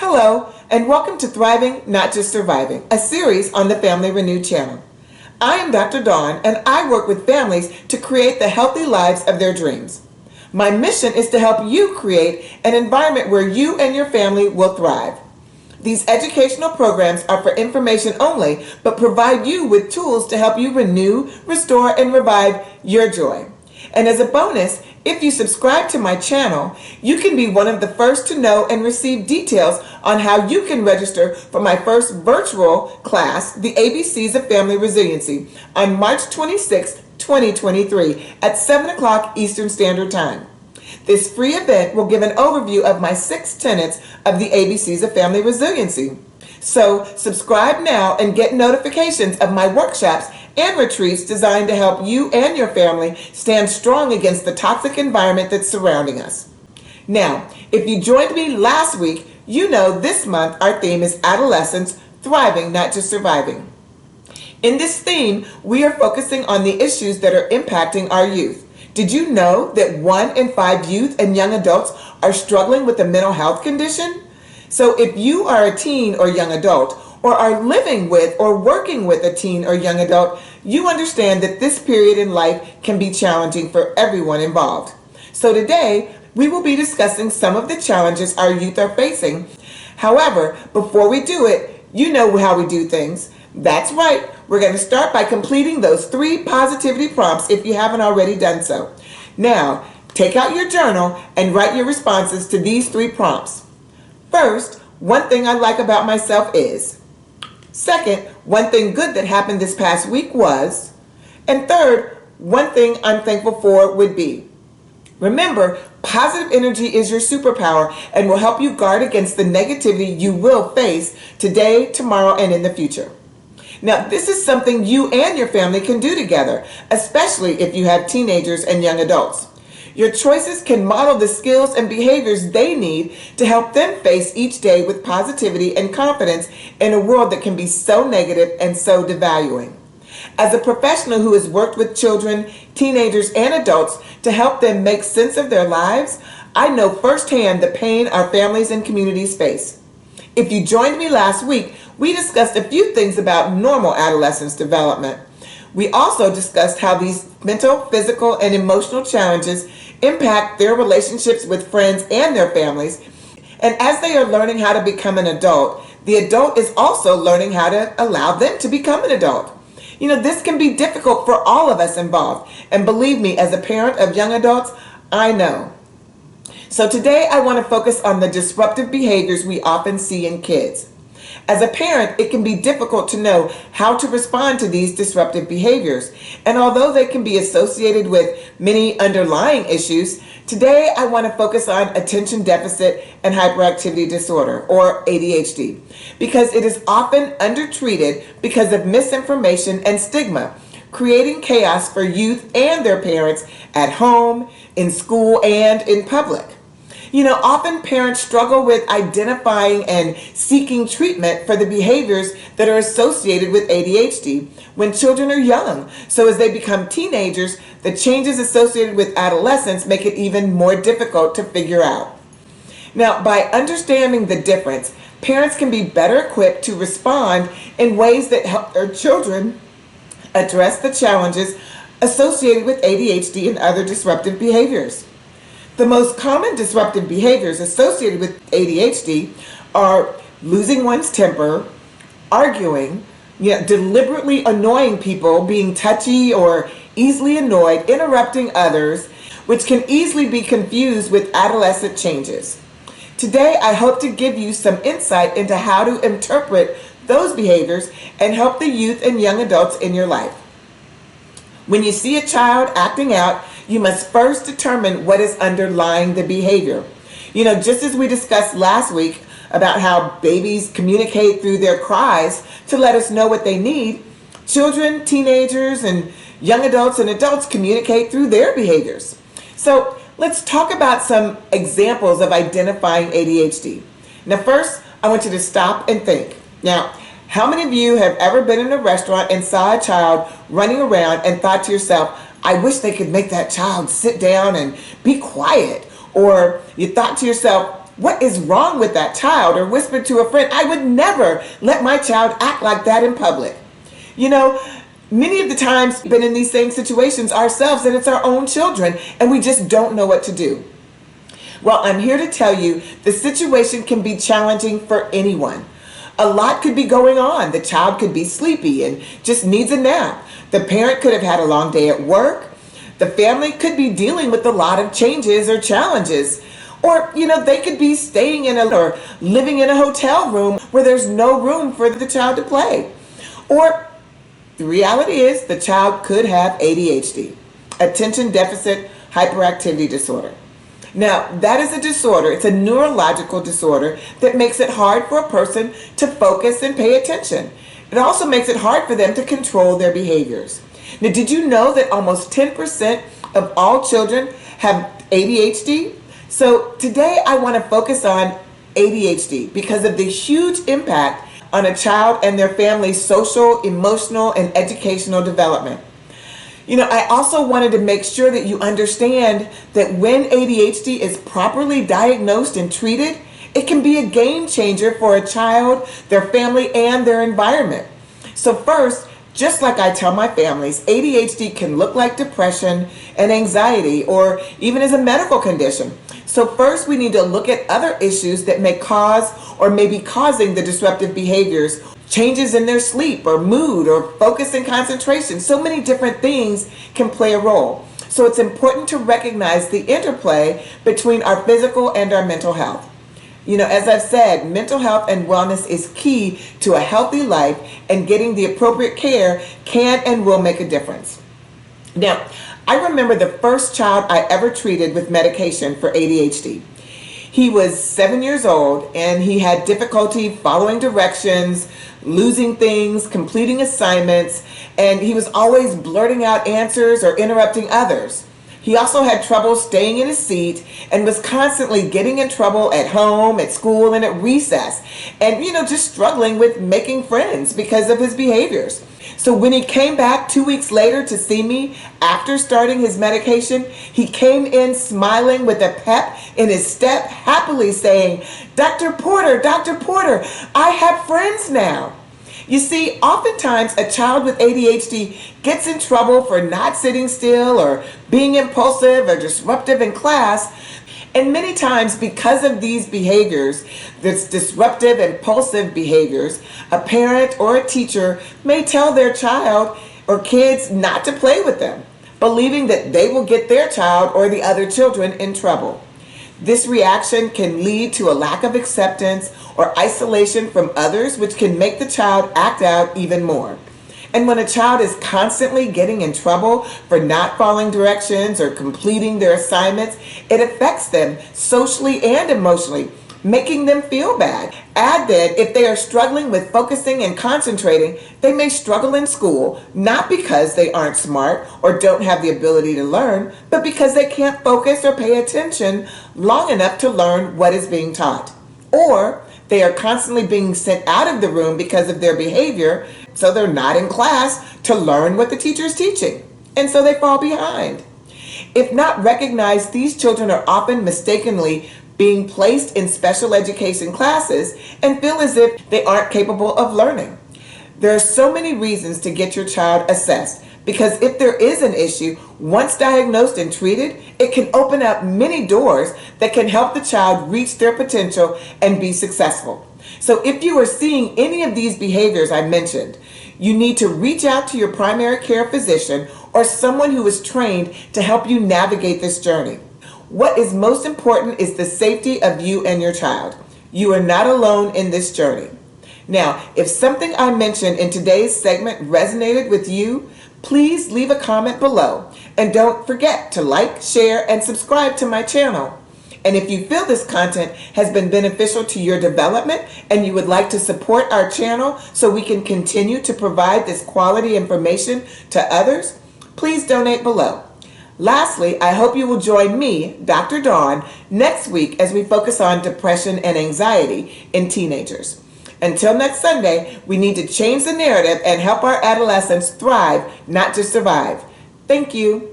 Hello, and welcome to Thriving, Not Just Surviving, a series on the Family Renewed channel. I am Dr. Dawn, and I work with families to create the healthy lives of their dreams. My mission is to help you create an environment where you and your family will thrive. These educational programs are for information only, but provide you with tools to help you renew, restore, and revive your joy. And as a bonus, if you subscribe to my channel, you can be one of the first to know and receive details on how you can register for my first virtual class, The ABCs of Family Resiliency, on March 26, 2023 at 7 o'clock Eastern Standard Time. This free event will give an overview of my 6 tenets of the ABCs of Family Resiliency. So subscribe now and get notifications of my workshops and retreats designed to help you and your family stand strong against the toxic environment that's surrounding us. Now, if you joined me last week, you know this month our theme is Adolescence, Thriving, Not Just Surviving. In this theme, we are focusing on the issues that are impacting our youth. Did you know that 1 in 5 youth and young adults are struggling with a mental health condition? So if you are a teen or young adult, or are living with or working with a teen or young adult, you understand that this period in life can be challenging for everyone involved. So today, we will be discussing some of the challenges our youth are facing. However, before we do it, you know how we do things. That's right, we're going to start by completing those 3 positivity prompts if you haven't already done so. Now, take out your journal and write your responses to these 3 prompts. First, one thing I like about myself is. Second, one thing good that happened this past week was. And third, one thing I'm thankful for would be. Remember, positive energy is your superpower and will help you guard against the negativity you will face today, tomorrow, and in the future. Now, this is something you and your family can do together, especially if you have teenagers and young adults. Your choices can model the skills and behaviors they need to help them face each day with positivity and confidence in a world that can be so negative and so devaluing. As a professional who has worked with children, teenagers, and adults to help them make sense of their lives, I know firsthand the pain our families and communities face. If you joined me last week, we discussed a few things about normal adolescence development. We also discussed how these mental, physical, and emotional challenges impact their relationships with friends and their families. And as they are learning how to become an adult, the adult is also learning how to allow them to become an adult. You know, this can be difficult for all of us involved. And believe me, as a parent of young adults, I know. So today I want to focus on the disruptive behaviors we often see in kids. As a parent, it can be difficult to know how to respond to these disruptive behaviors. And although they can be associated with many underlying issues, today I want to focus on attention deficit and hyperactivity disorder, or ADHD, because it is often undertreated because of misinformation and stigma, creating chaos for youth and their parents at home, in school, and in public. You know, often parents struggle with identifying and seeking treatment for the behaviors that are associated with ADHD when children are young. So as they become teenagers, the changes associated with adolescence make it even more difficult to figure out. Now, by understanding the difference, parents can be better equipped to respond in ways that help their children address the challenges associated with ADHD and other disruptive behaviors. The most common disruptive behaviors associated with ADHD are losing one's temper, arguing, deliberately annoying people, being touchy or easily annoyed, interrupting others, which can easily be confused with adolescent changes. Today, I hope to give you some insight into how to interpret those behaviors and help the youth and young adults in your life. When you see a child acting out, you must first determine what is underlying the behavior. You know, just as we discussed last week about how babies communicate through their cries to let us know what they need, children, teenagers, and young adults and adults communicate through their behaviors. So let's talk about some examples of identifying ADHD. Now, first, I want you to stop and think. Now, how many of you have ever been in a restaurant and saw a child running around and thought to yourself, I wish they could make that child sit down and be quiet? Or you thought to yourself, what is wrong with that child, or whispered to a friend, I would never let my child act like that in public. You know, many of the times we've been in these same situations ourselves, and it's our own children, and we just don't know what to do. Well, I'm here to tell you the situation can be challenging for anyone. A lot could be going on. The child could be sleepy and just needs a nap. The parent could have had a long day at work. The family could be dealing with a lot of changes or challenges. Or, they could be staying or living in a hotel room where there's no room for the child to play. Or the reality is the child could have ADHD, attention deficit hyperactivity disorder. Now, that is a disorder. It's a neurological disorder that makes it hard for a person to focus and pay attention. It also makes it hard for them to control their behaviors. Now, did you know that almost 10% of all children have ADHD? So today I want to focus on ADHD because of the huge impact on a child and their family's social, emotional, and educational development. I also wanted to make sure that you understand that when ADHD is properly diagnosed and treated, it can be a game changer for a child, their family, and their environment. So first, just like I tell my families, ADHD can look like depression and anxiety, or even as a medical condition. So first, we need to look at other issues that may cause or may be causing the disruptive behaviors, changes in their sleep or mood or focus and concentration. So many different things can play a role. So it's important to recognize the interplay between our physical and our mental health. As I've said, mental health and wellness is key to a healthy life, and getting the appropriate care can and will make a difference. Now, I remember the first child I ever treated with medication for ADHD. He was 7 years old, and he had difficulty following directions, losing things, completing assignments, and he was always blurting out answers or interrupting others. He also had trouble staying in his seat and was constantly getting in trouble at home, at school, and at recess. And, just struggling with making friends because of his behaviors. So when he came back 2 weeks later to see me after starting his medication, he came in smiling with a pep in his step, happily saying, Dr. Porter, I have friends now. You see, oftentimes a child with ADHD gets in trouble for not sitting still or being impulsive or disruptive in class. And many times, because of these behaviors, this disruptive, impulsive behaviors, a parent or a teacher may tell their child or kids not to play with them, believing that they will get their child or the other children in trouble. This reaction can lead to a lack of acceptance or isolation from others, which can make the child act out even more. And when a child is constantly getting in trouble for not following directions or completing their assignments, it affects them socially and emotionally, making them feel bad. Add that if they are struggling with focusing and concentrating, they may struggle in school, not because they aren't smart or don't have the ability to learn, but because they can't focus or pay attention long enough to learn what is being taught. Or they are constantly being sent out of the room because of their behavior, so they're not in class to learn what the teacher is teaching, and so they fall behind. If not recognized, these children are often mistakenly being placed in special education classes and feel as if they aren't capable of learning. There are so many reasons to get your child assessed, because if there is an issue, once diagnosed and treated, it can open up many doors that can help the child reach their potential and be successful. So if you are seeing any of these behaviors I mentioned, you need to reach out to your primary care physician or someone who is trained to help you navigate this journey. What is most important is the safety of you and your child. You are not alone in this journey. Now, if something I mentioned in today's segment resonated with you, please leave a comment below. And don't forget to like, share, and subscribe to my channel. And if you feel this content has been beneficial to your development and you would like to support our channel so we can continue to provide this quality information to others, please donate below. Lastly, I hope you will join me, Dr. Dawn, next week as we focus on depression and anxiety in teenagers. Until next Sunday, we need to change the narrative and help our adolescents thrive, not just survive. Thank you.